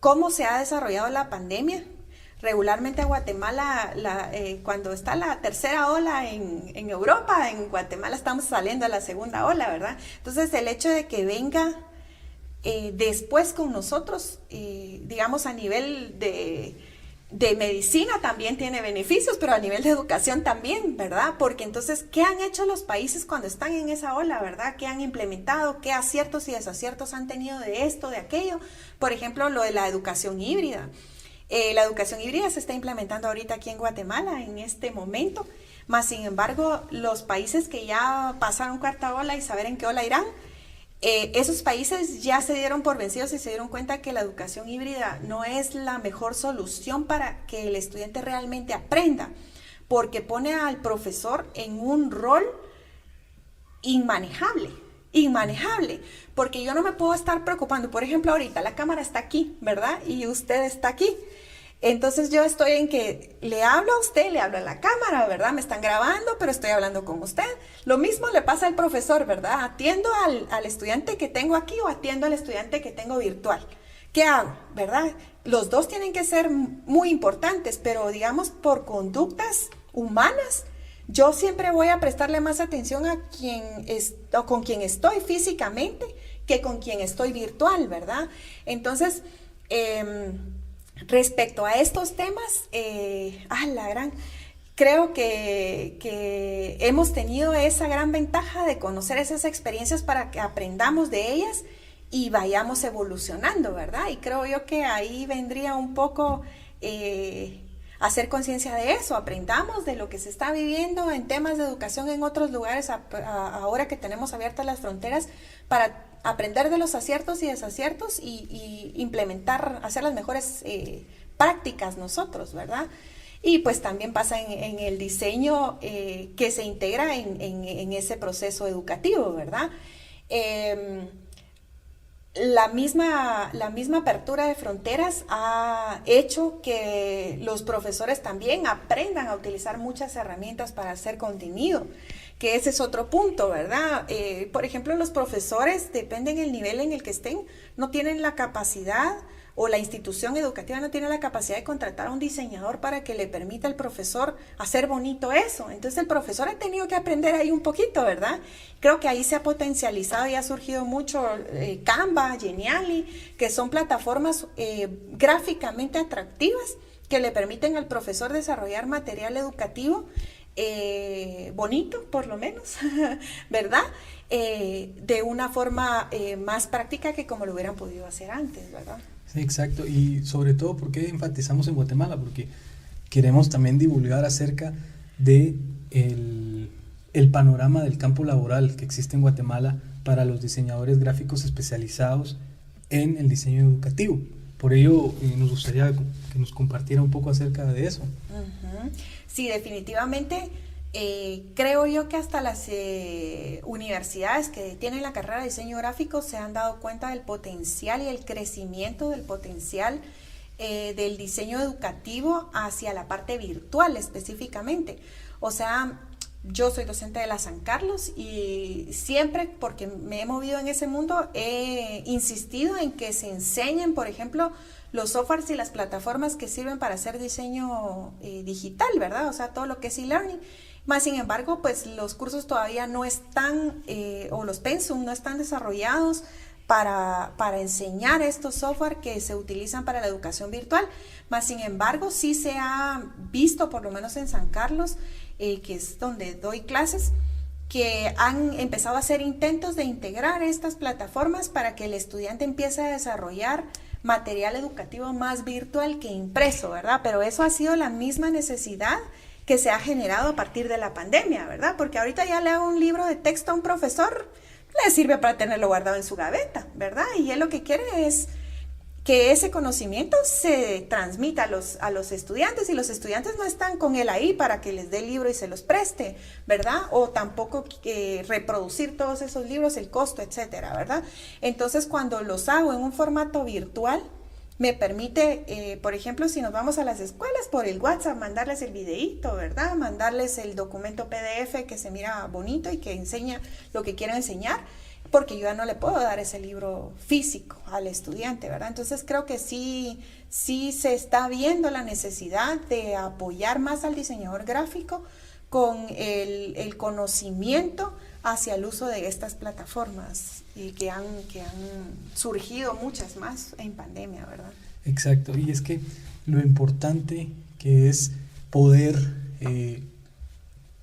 ¿Cómo se ha desarrollado la pandemia? Regularmente a Guatemala, cuando está la tercera ola en Europa, en Guatemala estamos saliendo a la segunda ola, ¿verdad? Entonces, el hecho de que venga después con nosotros, digamos a nivel de medicina también tiene beneficios, pero a nivel de educación también, ¿verdad? Porque entonces, ¿qué han hecho los países cuando están en esa ola, ¿verdad? ¿Qué han implementado? ¿Qué aciertos y desaciertos han tenido de esto, de aquello? Por ejemplo, lo de la educación híbrida. La educación híbrida se está implementando ahorita aquí en Guatemala en este momento, más sin embargo, los países que ya pasaron cuarta ola y saber en qué ola irán, esos países ya se dieron por vencidos y se dieron cuenta que la educación híbrida no es la mejor solución para que el estudiante realmente aprenda, porque pone al profesor en un rol inmanejable, porque yo no me puedo estar preocupando. Por ejemplo, ahorita la cámara está aquí, ¿verdad? Y usted está aquí. Entonces yo estoy en que le hablo a usted, le hablo a la cámara, ¿verdad? Me están grabando, pero estoy hablando con usted. Lo mismo le pasa al profesor, ¿verdad? ¿Atiendo al estudiante que tengo aquí o atiendo al estudiante que tengo virtual? ¿Qué hago, verdad? Los dos tienen que ser muy importantes, pero digamos por conductas humanas, yo siempre voy a prestarle más atención a con quien estoy físicamente que con quien estoy virtual, ¿verdad? Entonces, respecto a estos temas, creo que hemos tenido esa gran ventaja de conocer esas experiencias para que aprendamos de ellas y vayamos evolucionando, ¿verdad? Y creo yo que ahí vendría un poco hacer conciencia de eso, aprendamos de lo que se está viviendo en temas de educación en otros lugares ahora que tenemos abiertas las fronteras para aprender de los aciertos y desaciertos y implementar, hacer las mejores prácticas nosotros, ¿verdad? Y pues también pasa en el diseño que se integra en ese proceso educativo, ¿verdad? La misma apertura de fronteras ha hecho que los profesores también aprendan a utilizar muchas herramientas para hacer contenido, que ese es otro punto, ¿verdad? Por ejemplo, los profesores, dependen del nivel en el que estén, no tienen la capacidad o la institución educativa no tiene la capacidad de contratar a un diseñador para que le permita al profesor hacer bonito eso. Entonces el profesor ha tenido que aprender ahí un poquito, ¿verdad? Creo que ahí se ha potencializado y ha surgido mucho Canva, Geniali, que son plataformas gráficamente atractivas que le permiten al profesor desarrollar material educativo bonito, por lo menos, ¿verdad? De una forma más práctica que como lo hubieran podido hacer antes, ¿verdad? Sí, exacto, y sobre todo, ¿por qué enfatizamos en Guatemala? Porque queremos también divulgar acerca de el panorama del campo laboral que existe en Guatemala para los diseñadores gráficos especializados en el diseño educativo. Por ello, nos gustaría que nos compartiera un poco acerca de eso. Uh-huh. Sí, definitivamente. Creo yo que hasta las universidades que tienen la carrera de diseño gráfico se han dado cuenta del potencial y el crecimiento del potencial del diseño educativo hacia la parte virtual específicamente. O sea, yo soy docente de la San Carlos y siempre, porque me he movido en ese mundo, he insistido en que se enseñen, por ejemplo, los softwares y las plataformas que sirven para hacer diseño digital, ¿verdad? O sea, todo lo que es e-learning. Más sin embargo, pues los cursos todavía no están, o los pensum no están desarrollados para enseñar estos software que se utilizan para la educación virtual. Más sin embargo, sí se ha visto, por lo menos en San Carlos, que es donde doy clases, que han empezado a hacer intentos de integrar estas plataformas para que el estudiante empiece a desarrollar material educativo más virtual que impreso, ¿verdad? Pero eso ha sido la misma necesidad que se ha generado a partir de la pandemia, ¿verdad? Porque ahorita ya le hago un libro de texto a un profesor, le sirve para tenerlo guardado en su gaveta, ¿verdad? Y él lo que quiere es que ese conocimiento se transmita a los estudiantes, y los estudiantes no están con él ahí para que les dé el libro y se los preste, ¿verdad? O tampoco reproducir todos esos libros, el costo, etcétera, ¿verdad? Entonces, cuando los hago en un formato virtual, me permite, por ejemplo, si nos vamos a las escuelas, por el WhatsApp, mandarles el videíto, ¿verdad? Mandarles el documento PDF que se mira bonito y que enseña lo que quiero enseñar, porque yo ya no le puedo dar ese libro físico al estudiante, ¿verdad? Entonces creo que sí se está viendo la necesidad de apoyar más al diseñador gráfico con el conocimiento hacia el uso de estas plataformas y que han surgido muchas más en pandemia, ¿verdad? Exacto, y es que lo importante que es poder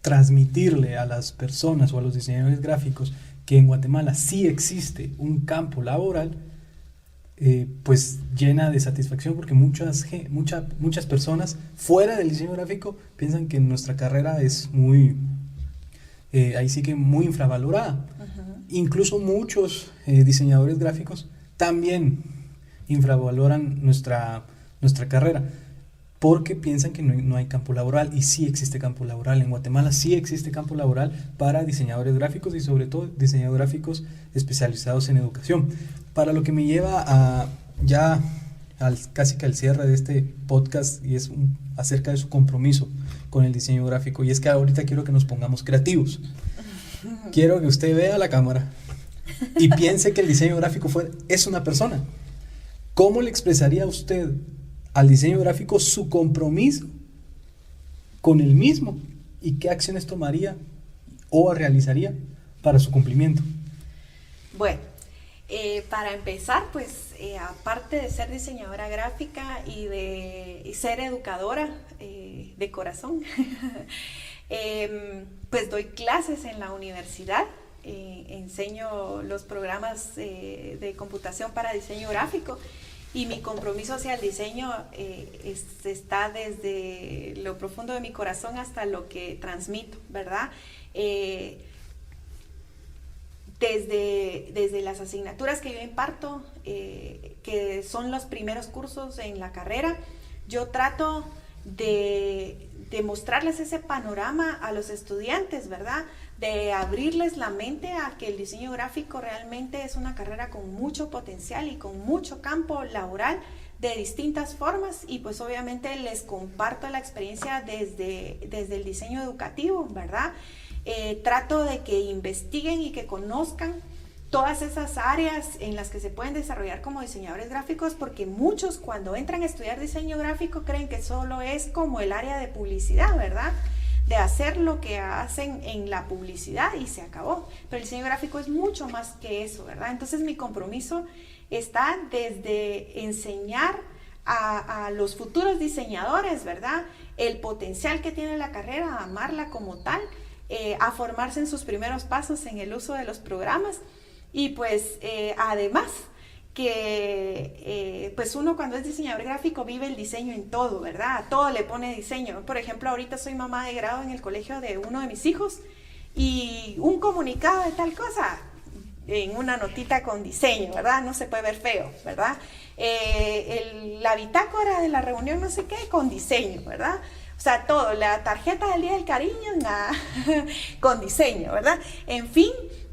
transmitirle a las personas o a los diseñadores gráficos que en Guatemala sí existe un campo laboral, pues llena de satisfacción, porque muchas personas fuera del diseño gráfico piensan que nuestra carrera es muy, ahí sí que muy infravalorada. Uh-huh. Incluso muchos diseñadores gráficos también infravaloran nuestra carrera, porque piensan que no hay campo laboral, y sí existe campo laboral. En Guatemala sí existe campo laboral para diseñadores gráficos, y sobre todo diseñadores gráficos especializados en educación. Para lo que me lleva casi que al cierre de este podcast, y es acerca de su compromiso con el diseño gráfico. Y es que ahorita quiero que nos pongamos creativos. Quiero que usted vea la cámara y piense que el diseño gráfico es una persona. ¿Cómo le expresaría usted al diseño gráfico su compromiso con el mismo, y qué acciones tomaría o realizaría para su cumplimiento? Bueno, para empezar, pues aparte de ser diseñadora gráfica y de ser educadora de corazón, pues doy clases en la universidad, enseño los programas de computación para diseño gráfico. Y mi compromiso hacia el diseño está desde lo profundo de mi corazón hasta lo que transmito, ¿verdad? Desde las asignaturas que yo imparto, que son los primeros cursos en la carrera, yo trato de mostrarles ese panorama a los estudiantes, ¿verdad? De abrirles la mente a que el diseño gráfico realmente es una carrera con mucho potencial y con mucho campo laboral de distintas formas, y pues obviamente les comparto la experiencia desde el diseño educativo, ¿verdad? Trato de que investiguen y que conozcan todas esas áreas en las que se pueden desarrollar como diseñadores gráficos, porque muchos cuando entran a estudiar diseño gráfico creen que solo es como el área de publicidad, ¿verdad? De hacer lo que hacen en la publicidad y se acabó. Pero el diseño gráfico es mucho más que eso, ¿verdad? Entonces mi compromiso está desde enseñar a los futuros diseñadores, ¿verdad? El potencial que tiene la carrera, a amarla como tal, a formarse en sus primeros pasos en el uso de los programas, y pues además que pues uno cuando es diseñador gráfico vive el diseño en todo, ¿verdad? A todo le pone diseño. Por ejemplo, ahorita soy mamá de grado en el colegio de uno de mis hijos y un comunicado de tal cosa en una notita con diseño, ¿verdad? No se puede ver feo, ¿verdad? La bitácora de la reunión no sé qué con diseño, ¿verdad? O sea, todo, la tarjeta del Día del Cariño con diseño, ¿verdad? En fin,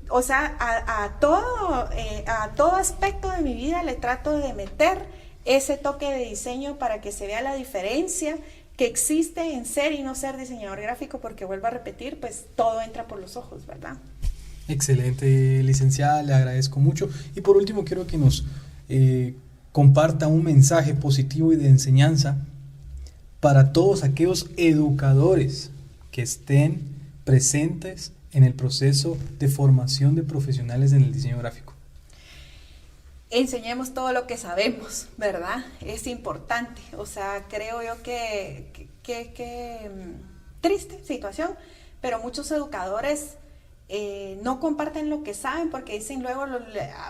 o sea, a todo aspecto de mi vida le trato de meter ese toque de diseño para que se vea la diferencia que existe en ser y no ser diseñador gráfico, porque vuelvo a repetir, pues todo entra por los ojos, ¿verdad? Excelente, licenciada, le agradezco mucho. Y por último, quiero que nos comparta un mensaje positivo y de enseñanza para todos aquellos educadores que estén presentes en el proceso de formación de profesionales en el diseño gráfico. Enseñemos todo lo que sabemos, ¿verdad? Es importante. O sea, creo yo que triste situación, pero muchos educadores no comparten lo que saben porque dicen luego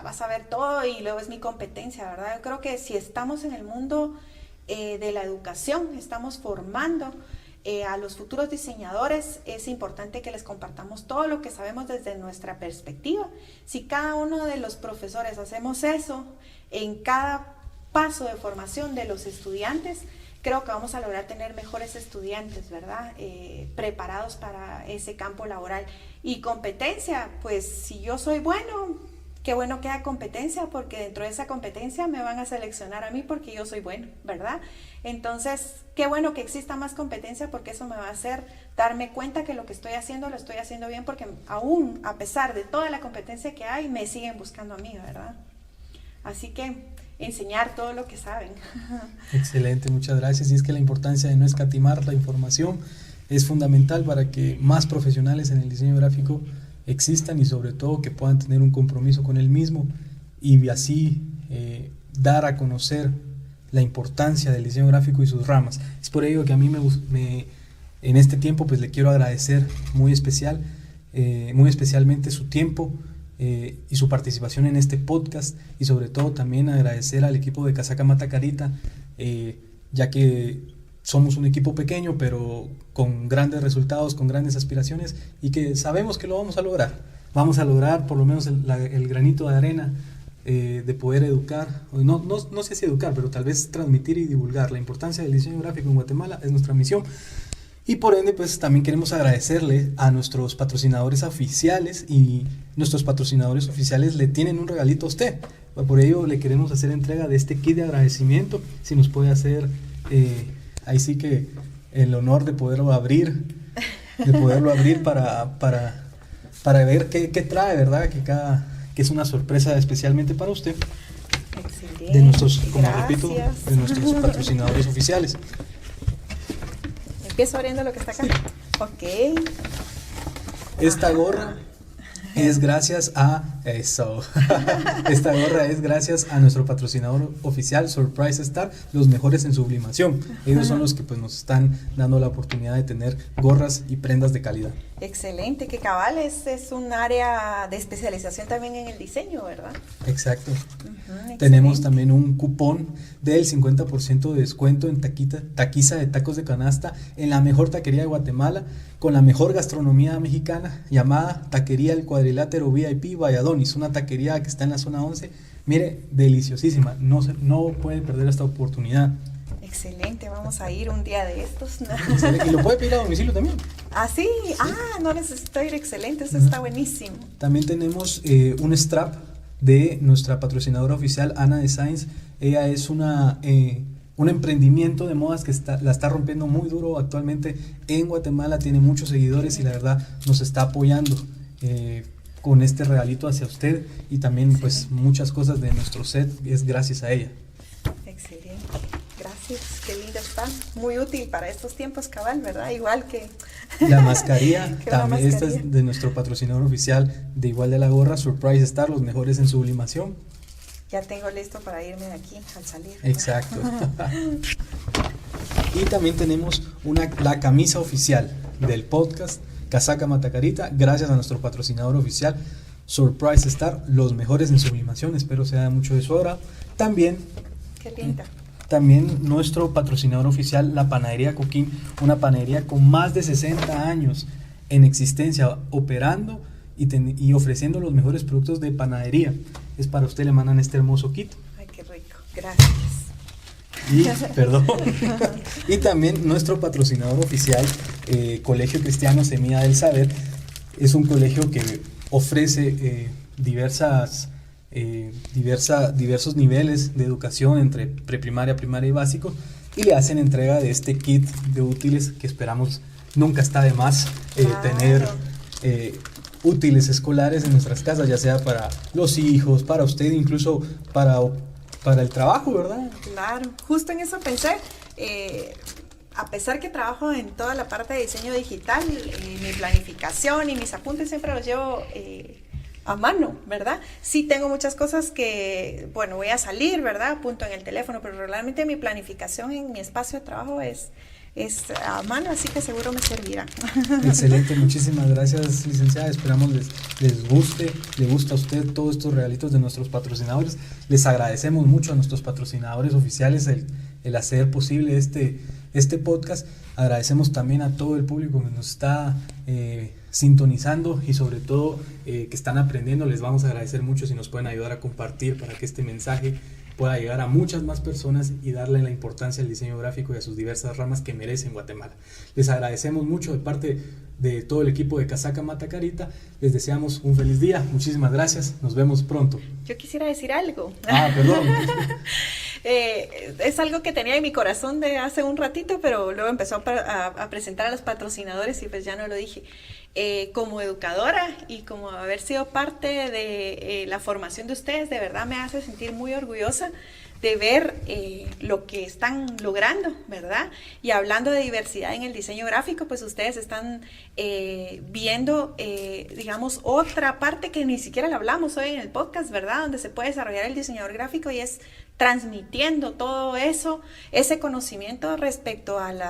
vas a ver todo y luego es mi competencia, ¿verdad? Yo creo que si estamos en el mundo de la educación, estamos formando a los futuros diseñadores, es importante que les compartamos todo lo que sabemos desde nuestra perspectiva. Si cada uno de los profesores hacemos eso en cada paso de formación de los estudiantes, creo que vamos a lograr tener mejores estudiantes, ¿verdad? Preparados para ese campo laboral. Y competencia, pues si yo soy bueno, qué bueno que haya competencia, porque dentro de esa competencia me van a seleccionar a mí porque yo soy bueno, ¿verdad? Entonces, qué bueno que exista más competencia, porque eso me va a hacer darme cuenta que lo que estoy haciendo lo estoy haciendo bien, porque aún a pesar de toda la competencia que hay, me siguen buscando a mí, ¿verdad? Así que enseñar todo lo que saben. Excelente, muchas gracias. Y es que la importancia de no escatimar la información es fundamental para que más profesionales en el diseño gráfico existan y sobre todo que puedan tener un compromiso con el mismo y así dar a conocer la importancia del diseño gráfico y sus ramas. Es por ello que a mí en este tiempo pues le quiero agradecer muy especialmente su tiempo y su participación en este podcast, y sobre todo también agradecer al equipo de Casaca Matacarita, ya que somos un equipo pequeño pero con grandes resultados, con grandes aspiraciones, y que sabemos que lo vamos a lograr. Vamos a lograr por lo menos el granito de arena de poder educar, no sé si educar, pero tal vez transmitir y divulgar la importancia del diseño gráfico en Guatemala. Es nuestra misión. Y por ende, pues también queremos agradecerle a nuestros patrocinadores oficiales, y nuestros patrocinadores oficiales le tienen un regalito a usted. Por ello le queremos hacer entrega de este kit de agradecimiento. Si nos puede hacer ahí sí que el honor de poderlo abrir para ver qué trae, ¿verdad? Que es una sorpresa especialmente para usted. Excelente. De nuestros, como repito, de nuestros patrocinadores oficiales. Empiezo abriendo lo que está acá. Ok. Esta gorra es gracias a eso. Esta gorra es gracias a nuestro patrocinador oficial, Surprise Star, los mejores en sublimación. Ellos son los que pues nos están dando la oportunidad de tener gorras y prendas de calidad. Excelente, que cabal es un área de especialización también en el diseño, ¿verdad? Exacto. Tenemos también un cupón del 50% de descuento en taquiza de tacos de canasta en la mejor taquería de Guatemala, con la mejor gastronomía mexicana, llamada Taquería El Cuadrilátero VIP Valladonis, una taquería que está en la zona 11. Mire, deliciosísima, no puede perder esta oportunidad. Excelente, vamos a ir un día de estos. Excelente. Y lo puede pedir a domicilio también. Ah, sí, sí. No necesito ir, excelente, eso está buenísimo. También tenemos un strap de nuestra patrocinadora oficial, Ana Designs. Ella es un emprendimiento de modas que la está rompiendo muy duro actualmente en Guatemala, tiene muchos seguidores y la verdad nos está apoyando con este regalito hacia usted, y también pues muchas cosas de nuestro set es gracias a ella. Excelente, gracias, qué linda está, muy útil para estos tiempos, cabal, ¿verdad? Igual que la mascarilla, también esta es de nuestro patrocinador oficial, de igual de la gorra, Surprise Star, los mejores en sublimación. Ya tengo listo para irme de aquí al salir. Exacto. Y también tenemos la camisa oficial del podcast Casaca Matacarita, gracias a nuestro patrocinador oficial. Surprise Star, los mejores en sublimación, espero sea mucho de su hora. También, Qué linda. también nuestro patrocinador oficial, la Panadería Coquín, una panadería con más de 60 años en existencia, operando y ofreciendo los mejores productos de panadería. Es para usted, le mandan este hermoso kit. Ay, qué rico. Gracias. Y, perdón. Y también nuestro patrocinador oficial, Colegio Cristiano Semilla del Saber, es un colegio que ofrece diversos niveles de educación entre preprimaria, primaria y básico, y le hacen entrega de este kit de útiles que esperamos nunca está de más tener útiles escolares en nuestras casas, ya sea para los hijos, para usted, incluso para el trabajo, ¿verdad? Claro, justo en eso pensé. A pesar que trabajo en toda la parte de diseño digital, mi planificación y mis apuntes siempre los llevo a mano, ¿verdad? Sí tengo muchas cosas que, bueno, voy a salir, ¿verdad? Apunto en el teléfono, pero realmente mi planificación en mi espacio de trabajo es a mano, así que seguro me servirá. Excelente, muchísimas gracias, licenciada. Esperamos les guste, le gusta a usted todos estos regalitos de nuestros patrocinadores. Les agradecemos mucho a nuestros patrocinadores oficiales el hacer posible este podcast. Agradecemos también a todo el público que nos está sintonizando y sobre todo que están aprendiendo. Les vamos a agradecer mucho si nos pueden ayudar a compartir para que este mensaje pueda llegar a muchas más personas y darle la importancia al diseño gráfico y a sus diversas ramas que merecen Guatemala. Les agradecemos mucho de parte de todo el equipo de Casaca Matacarita. Les deseamos un feliz día. Muchísimas gracias. Nos vemos pronto. Yo quisiera decir algo. Perdón. Es algo que tenía en mi corazón de hace un ratito, pero luego empezó a presentar a los patrocinadores y pues ya no lo dije. Como educadora y como haber sido parte de la formación de ustedes, de verdad me hace sentir muy orgullosa de ver lo que están logrando, ¿verdad? Y hablando de diversidad en el diseño gráfico, pues ustedes están viendo, digamos, otra parte que ni siquiera la hablamos hoy en el podcast, ¿verdad? Donde se puede desarrollar el diseñador gráfico y es transmitiendo todo eso, ese conocimiento respecto al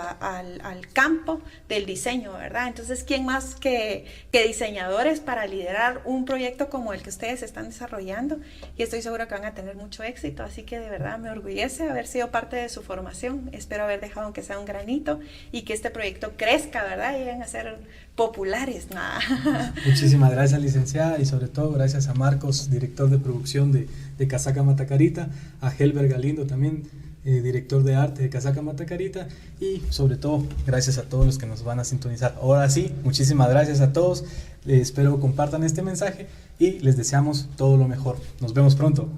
campo del diseño, ¿verdad? Entonces, ¿quién más que diseñadores para liderar un proyecto como el que ustedes están desarrollando? Y estoy segura que van a tener mucho éxito, así que de verdad me orgullece haber sido parte de su formación. Espero haber dejado aunque sea un granito y que este proyecto crezca, ¿verdad? Y lleguen a ser populares. Muchísimas gracias, licenciada, y sobre todo gracias a Marcos, director de producción de Casaca Matacarita, a Helber Galindo también, director de arte de Casaca Matacarita, y sobre todo gracias a todos los que nos van a sintonizar. Ahora sí, muchísimas gracias a todos, espero compartan este mensaje y les deseamos todo lo mejor. Nos vemos pronto.